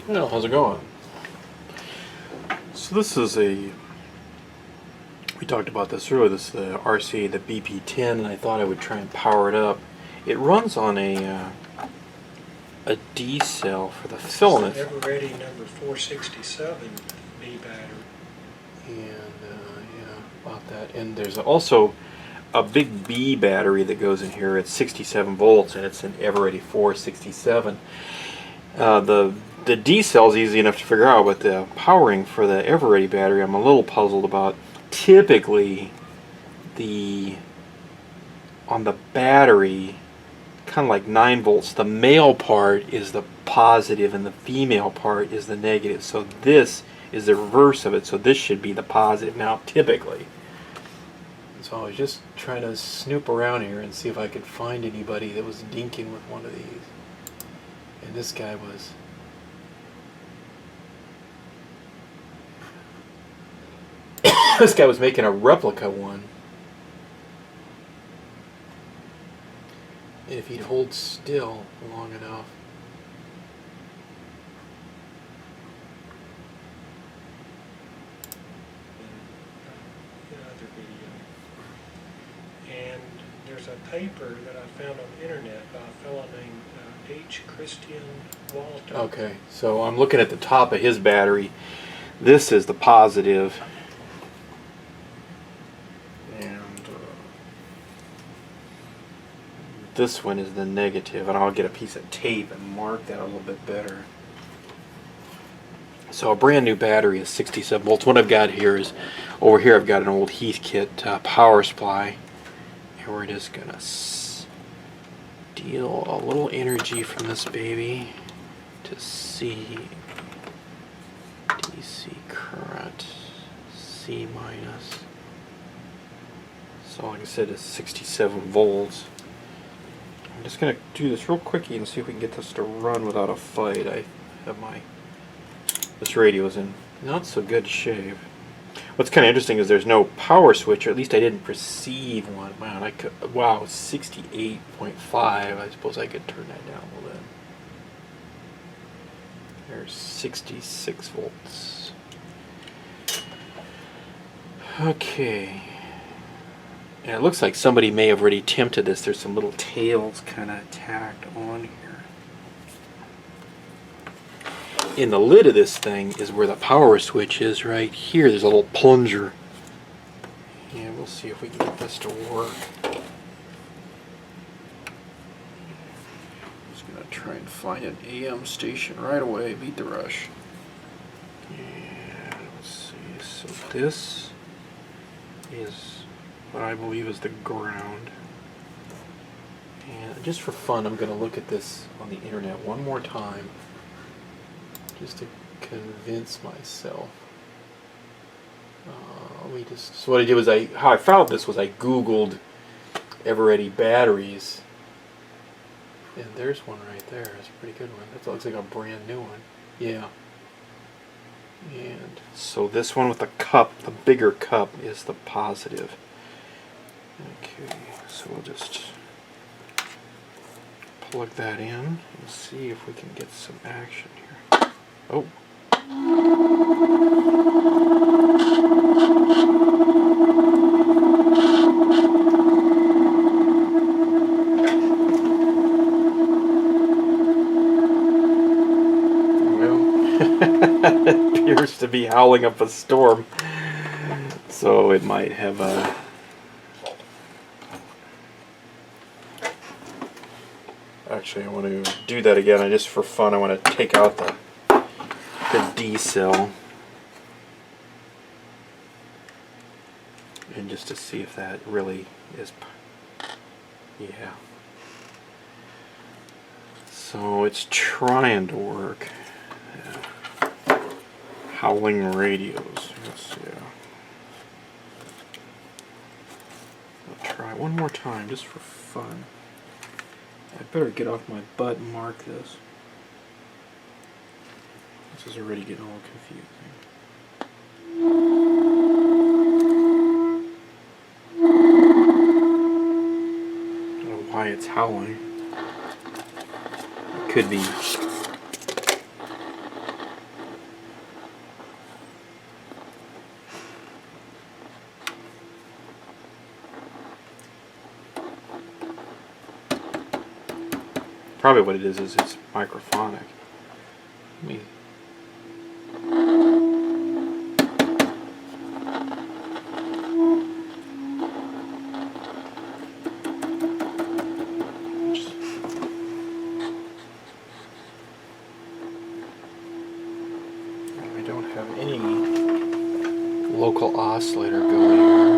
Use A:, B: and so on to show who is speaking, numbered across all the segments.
A: Well, how's it going? So this is we talked about this earlier, this is the RCA, the BP10, and I thought I would try and power it up. It runs on a D cell for the filament.
B: Ever ready number 467 B battery.
A: And yeah, about that. And there's also a big B battery that goes in here. It's 67 volts, and it's an Everready 467. The D cell is easy enough to figure out, but the powering for the Everready battery I'm a little puzzled about. Typically, on the battery, kind of like 9 volts, the male part is the positive and the female part is the negative. So this is the reverse of it, so this should be the positive now, typically. So I was just trying to snoop around here and see if I could find anybody that was dinking with one of these. And this guy was... this guy was making a replica one. And if he'd hold still long enough.
B: Another video. And there's a paper that I found on the internet by a fellow named H. Christian Walter.
A: Okay, so I'm looking at the top of his battery. This is the positive. This one is the negative, and I'll get a piece of tape and mark that a little bit better. So a brand new battery is 67 volts. What I've got here is, over here I've got an old Heathkit power supply, and we're just going to steal a little energy from this baby to C, DC current, C minus. So like I said, it's 67 volts. I'm just going to do this real quickie and see if we can get this to run without a fight. I have this radio is in not so good shape. What's kind of interesting is there's no power switch, or at least I didn't perceive one. Wow, 68.5. I suppose I could turn that down a little bit. There's 66 volts. Okay. And it looks like somebody may have already attempted this. There's some little tails kind of tacked on here. In the lid of this thing is where the power switch is right here. There's a little plunger. And we'll see if we can get this to work. I'm just going to try and find an AM station right away. Beat the rush. And let's see. So this is what I believe is the ground. And just for fun, I'm going to look at this on the internet one more time, just to convince myself. So what I did was how I found this was I Googled Everready batteries, and there's one right there. It's a pretty good one. That looks like a brand new one. Yeah. And so this one with the cup, the bigger cup, is the positive. Okay, so we'll just plug that in and see if we can get some action here. Oh. Well, it appears to be howling up a storm, so it might have a... Actually, I want to do that again. Just for fun, I want to take out the D cell, and just to see if that really is. Yeah. So it's trying to work. Yeah. Howling radios. Let's see. I'll try one more time just for fun. I better get off my butt and mark this. This is already getting all confusing. I don't know why it's howling. It could be Probably what it is it's microphonic. Let me. I don't have any local oscillator going here.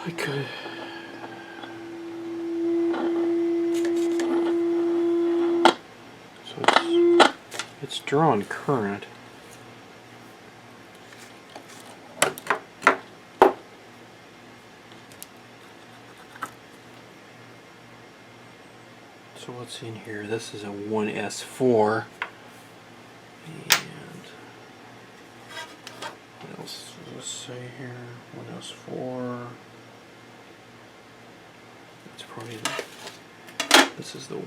A: I could. So it's drawing current. So what's in here? This is a 1S4. And what else does this say here? 1S4. It's probably this is the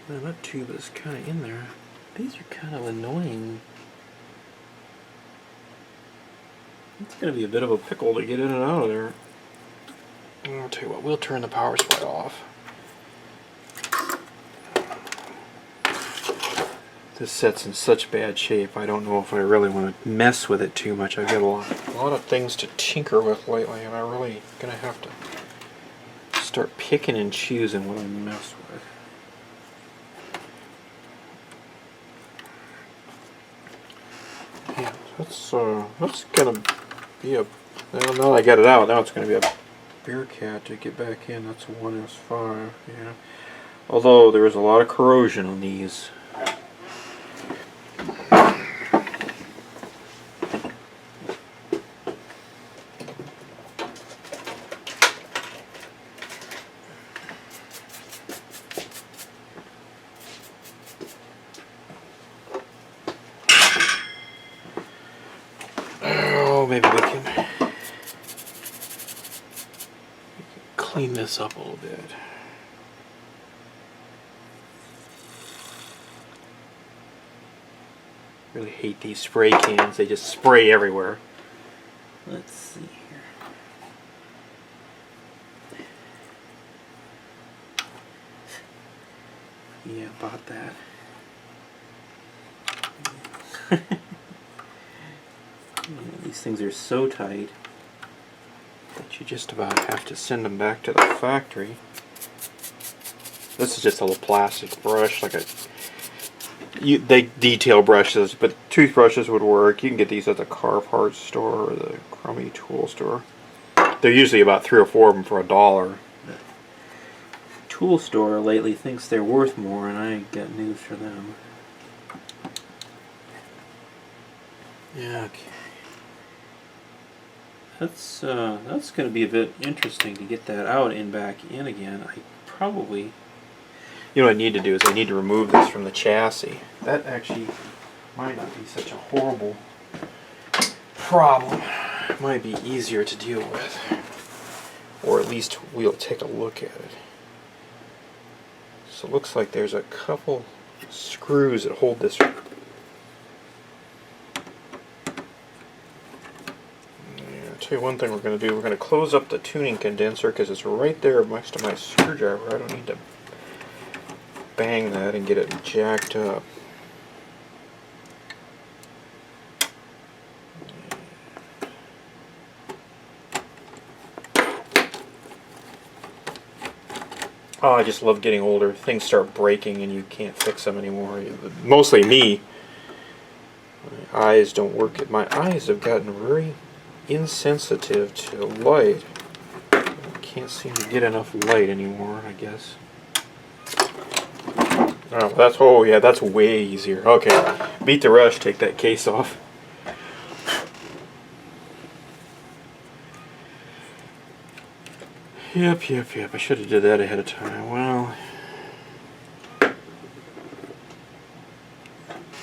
A: no, not two, but it's kind of in there. These are kind of annoying. It's going to be a bit of a pickle to get in and out of there. I'll tell you what, we'll turn the power supply off. This set's in such bad shape, I don't know if I really want to mess with it too much. I've got a lot of things to tinker with lately, and I'm really going to have to start picking and choosing what I mess with. Yeah, that's going to be a... Well, now that I got it out, now it's going to be a Bearcat to get back in. That's a 1S5, yeah. Although there is a lot of corrosion on these. Maybe we can clean this up a little bit. Really hate these spray cans. They just spray everywhere. Let's see here. Yeah, bought that. These things are so tight that you just about have to send them back to the factory. This is just a little plastic brush, like they detail brushes, but toothbrushes would work. You can get these at the car parts store or the crummy tool store. They're usually about 3 or 4 of them for $1. The tool store lately thinks they're worth more, and I ain't got news for them. Yeah, okay. That's going to be a bit interesting to get that out and back in again. I probably, you know what I need to do is I need to remove this from the chassis. That actually might not be such a horrible problem. It might be easier to deal with, or at least we'll take a look at it. So it looks like there's a couple screws that hold this. Tell you one thing we're going to do. We're going to close up the tuning condenser because it's right there next to my screwdriver. I don't need to bang that and get it jacked up. Oh, I just love getting older. Things start breaking and you can't fix them anymore. Mostly me. My eyes don't work. My eyes have gotten very insensitive to light. I can't seem to get enough light anymore, I guess. Oh, yeah, that's way easier. Okay, beat the rush, take that case off. Yep. I should have did that ahead of time. Well,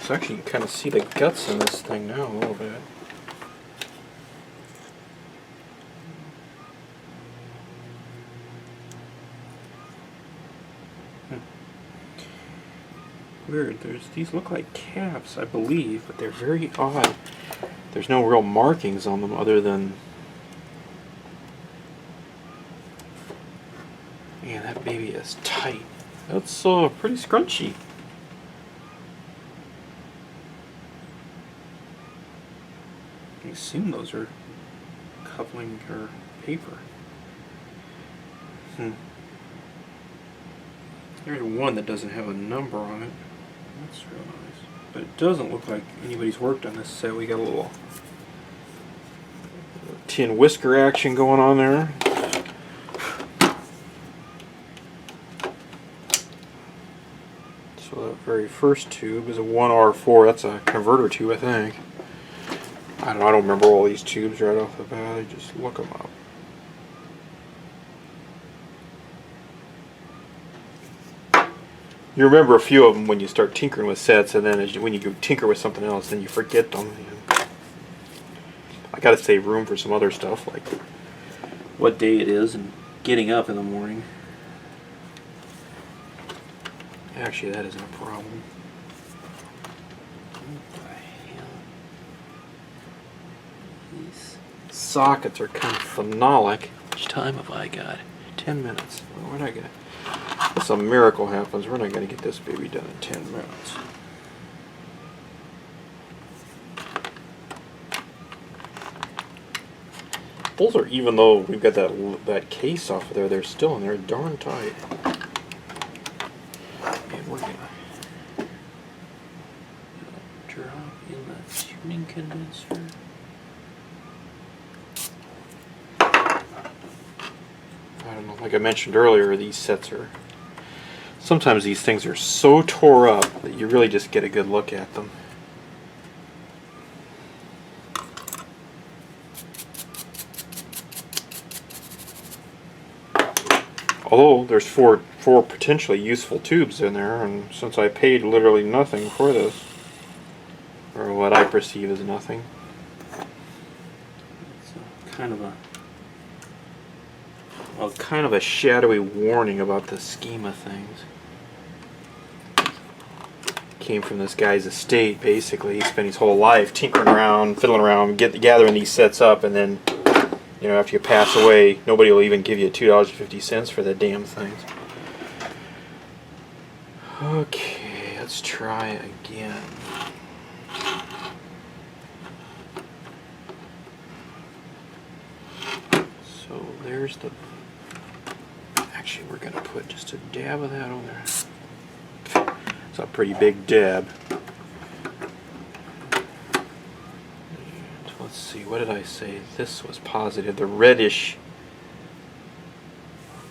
A: so actually you can kind of see the guts in this thing now a little bit. Weird. These look like caps, I believe, but they're very odd. There's no real markings on them other than... Man, that baby is tight. That's pretty scrunchy. I assume those are coupling or paper. There's one that doesn't have a number on it. That's real nice. But it doesn't look like anybody's worked on this set. We got a little tin whisker action going on there. So that very first tube is a 1R4. That's a converter tube, I think. I don't remember all these tubes right off the bat. I just look them up. You remember a few of them when you start tinkering with sets, and then when you go tinker with something else, then you forget them. I gotta save room for some other stuff, like what day it is and getting up in the morning. Actually, that isn't a problem. What the hell? These sockets are kind of phenolic. How much time have I got? 10 minutes. Well, what I got? Unless a miracle happens, we're not going to get this baby done in 10 minutes. Those are, even though we've got that case off of there, they're still in there darn tight. And we're going to drop in the tuning condenser. I don't know, like I mentioned earlier, these sets are... Sometimes these things are so tore up that you really just get a good look at them. Although there's four potentially useful tubes in there, and since I paid literally nothing for this, or what I perceive as nothing, it's kind of a shadowy warning about the scheme of things. Came from this guy's estate, basically. He spent his whole life tinkering around, fiddling around, gathering these sets up, and then, you know, after you pass away, nobody will even give you $2.50 for the damn things. Okay, let's try again. So there's the... Actually, we're going to put just a dab of that on there. It's a pretty big dab. And let's see, what did I say? This was positive. The reddish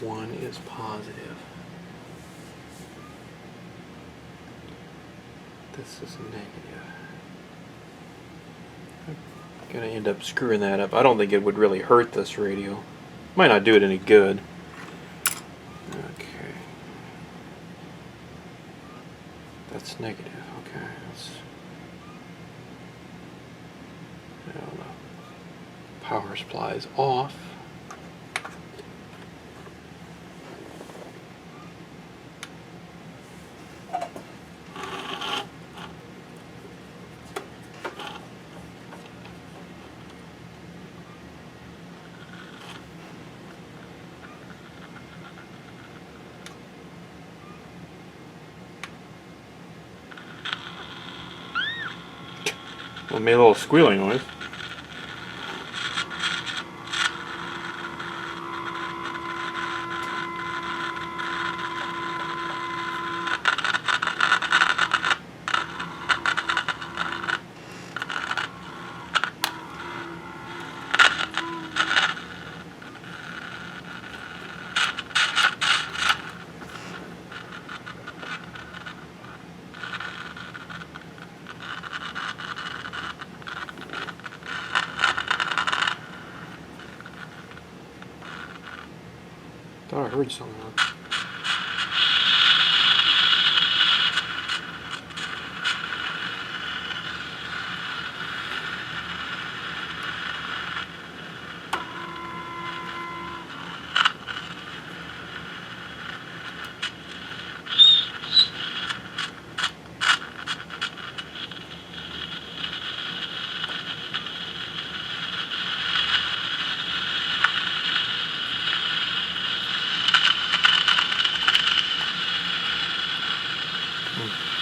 A: one is positive. This is negative. I'm going to end up screwing that up. I don't think it would really hurt this radio. Might not do it any good. Okay. That's negative. Okay. Now the power supply is off. Well, it made a little squealing noise. Thought I heard something.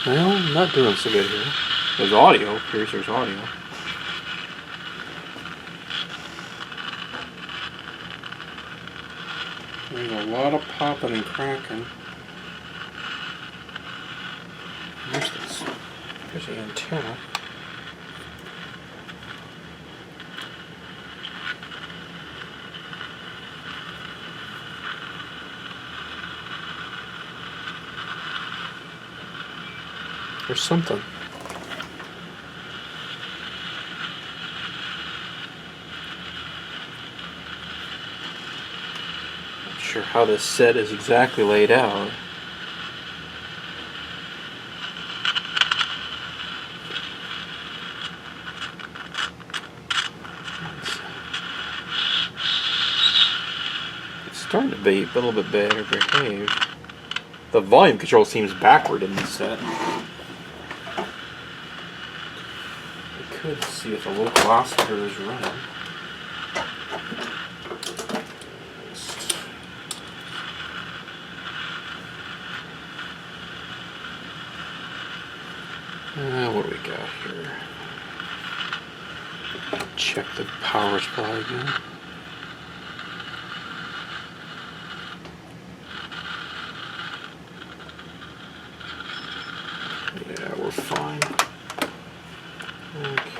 A: Well, I'm not doing so good here. There's audio. Here's there's audio. There's a lot of popping and cracking. Here's this. Here's the antenna. There's something. Not sure how this set is exactly laid out. It's starting to be a little bit better behaved. The volume control seems backward in this set. Let's see if the low capacitor is running. What do we got here? Check the power supply again. Yeah, we're fine. Okay.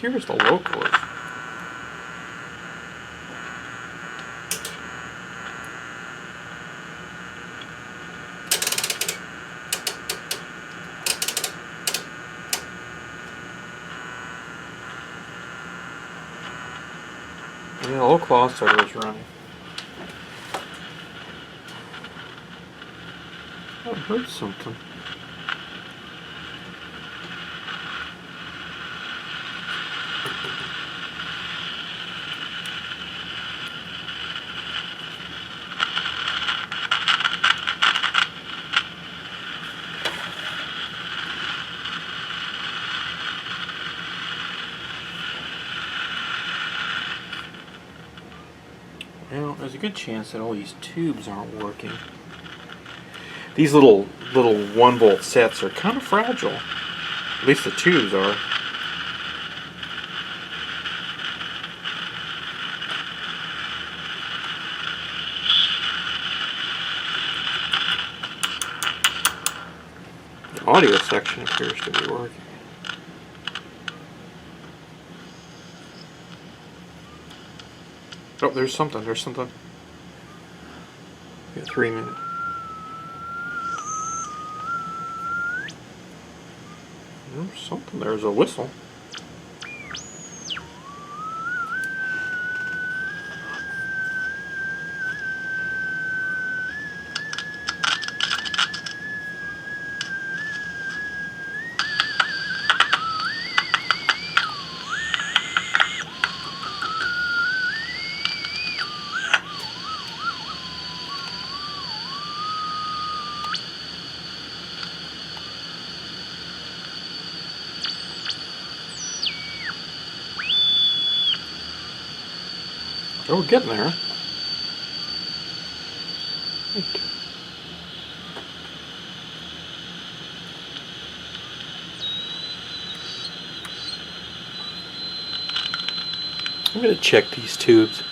A: Here's the local. Yeah, the local oscillator is running. I heard something. Well, there's a good chance that all these tubes aren't working. These little 1-volt sets are kind of fragile. At least the tubes are. The audio section appears to be working. Oh, there's something. We got 3 minutes. There's something. There's a whistle. Oh, we're getting there. Right. I'm going to check these tubes.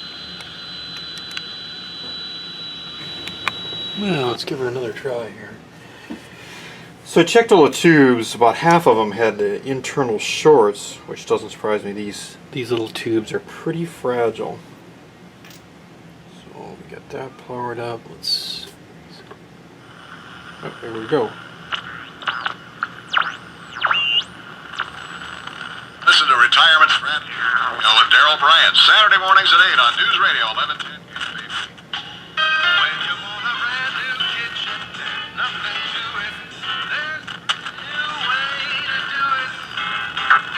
A: Well, let's give it another try here. So I checked all the tubes. About half of them had the internal shorts, which doesn't surprise me. These little tubes are pretty fragile. So we got that powered up. Let's. Oh, there we go.
C: This is the retirement friend with Daryl Bryant, Saturday mornings at 8 on News Radio 1110. When you want a brand new kitchen, there's nothing to it. There's a new way to do it.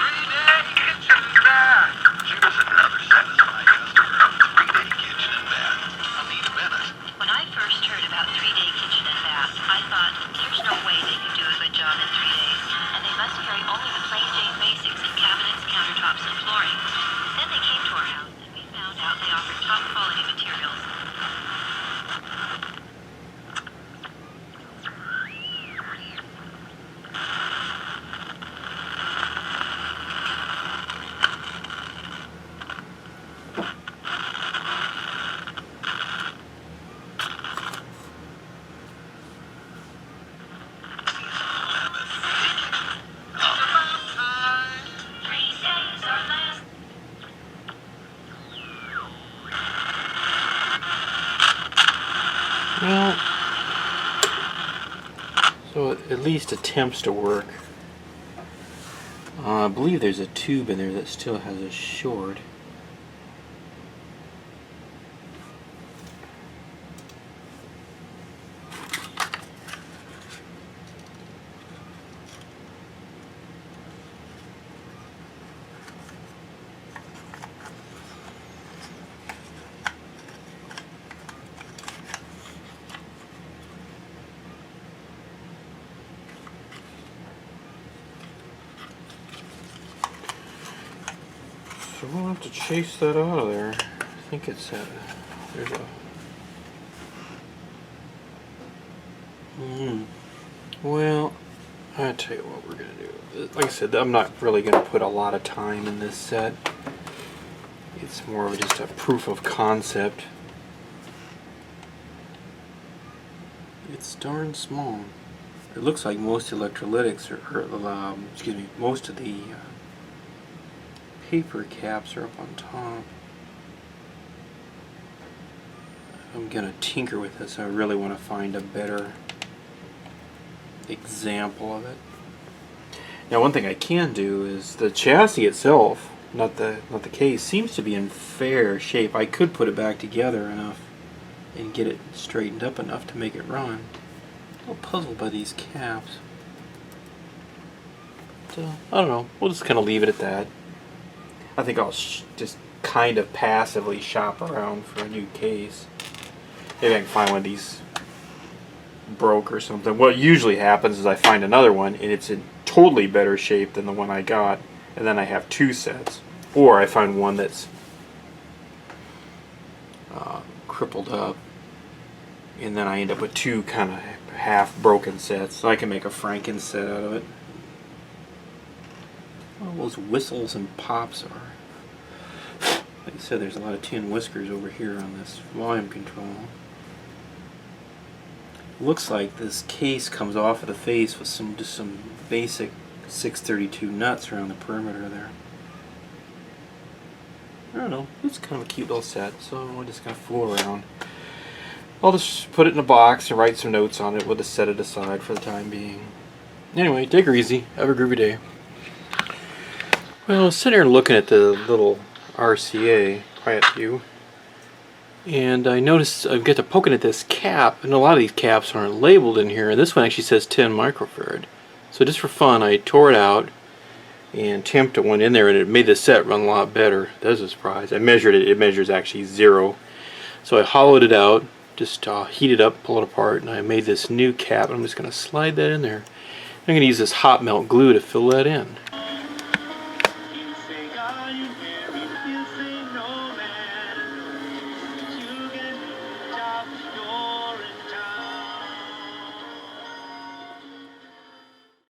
C: 3-day kitchen and bath. Choose another satisfying customer of 3-day kitchen and bath. Anita Bennett.
D: When I first heard about 3-day kitchen and bath, I thought, there's no way they could do a good job in 3 days, and they must carry only the plain Jane basics in cabinets, countertops, and flooring. Then they came to our house, and we found out they offered top quality materials
A: So it at least attempts to work. I believe there's a tube in there that still has a short. So we'll have to chase that out of there. I think it's there's a. Well, I'll tell you what we're gonna do. Like I said, I'm not really gonna put a lot of time in this set. It's more of just a proof of concept. It's darn small. It looks like most electrolytics excuse me, most of the paper caps are up on top. I'm gonna tinker with this. I really want to find a better example of it. Now, one thing I can do is the chassis itself, not the case, seems to be in fair shape. I could put it back together enough and get it straightened up enough to make it run. I'm a little puzzled by these caps. But, I don't know. We'll just kind of leave it at that. I think I'll just kind of passively shop around for a new case. Maybe I can find one of these broke or something. What usually happens is I find another one and it's in totally better shape than the one I got, and then I have two sets. Or I find one that's crippled up, and then I end up with two kind of half broken sets. So I can make a Franken set out of it. All those whistles and pops are. Like I said, there's a lot of tin whiskers over here on this volume control. Looks like this case comes off of the face with just some basic 632 nuts around the perimeter there. I don't know, it's kind of a cute little set, so we're just gonna fool around. I'll just put it in a box and write some notes on it. We'll just set it aside for the time being. Anyway, take her easy. Have a groovy day. Well, I was sitting here looking at the little RCA quiet view, and I noticed I get to poking at this cap, and a lot of these caps aren't labeled in here, and this one actually says 10 microfarad. So just for fun, I tore it out and tamped one in there, and it made the set run a lot better. That was a surprise. I measured it. It measures actually 0. So I hollowed it out, just heat it up, pull it apart, and I made this new cap. I'm just going to slide that in there. I'm going to use this hot melt glue to fill that in.